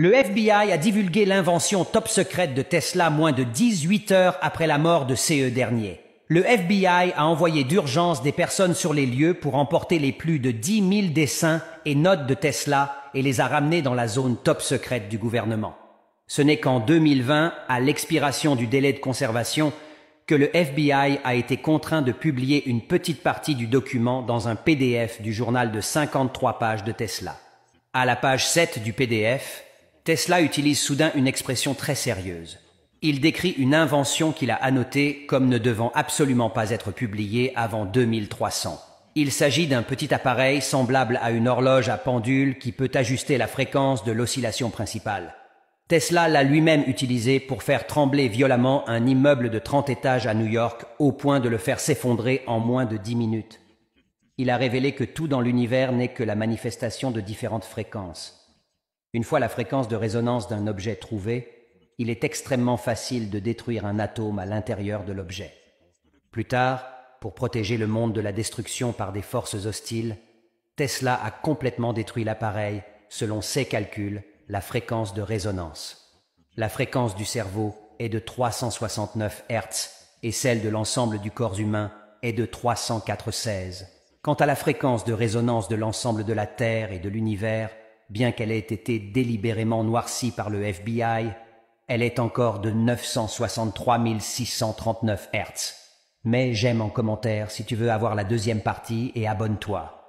Le FBI a divulgué l'invention top secrète de Tesla moins de 18 heures après la mort de CE dernier. Le FBI a envoyé d'urgence des personnes sur les lieux pour emporter les plus de 10 000 dessins et notes de Tesla et les a ramenés dans la zone top secrète du gouvernement. Ce n'est qu'en 2020, à l'expiration du délai de conservation, que le FBI a été contraint de publier une petite partie du document dans un PDF du journal de 53 pages de Tesla. À la page 7 du PDF, Tesla utilise soudain une expression très sérieuse. Il décrit une invention qu'il a annotée comme ne devant absolument pas être publiée avant 2300. Il s'agit d'un petit appareil semblable à une horloge à pendule qui peut ajuster la fréquence de l'oscillation principale. Tesla l'a lui-même utilisé pour faire trembler violemment un immeuble de 30 étages à New York au point de le faire s'effondrer en moins de 10 minutes. Il a révélé que tout dans l'univers n'est que la manifestation de différentes fréquences. Une fois la fréquence de résonance d'un objet trouvée, il est extrêmement facile de détruire un atome à l'intérieur de l'objet. Plus tard, pour protéger le monde de la destruction par des forces hostiles, Tesla a complètement détruit l'appareil selon ses calculs, la fréquence de résonance. La fréquence du cerveau est de 369 Hz et celle de l'ensemble du corps humain est de 304 Quant à la fréquence de résonance de l'ensemble de la Terre et de l'univers, bien qu'elle ait été délibérément noircie par le FBI, elle est encore de 963 639 Hz. Mais j'aime en commentaire si tu veux avoir la deuxième partie et abonne-toi.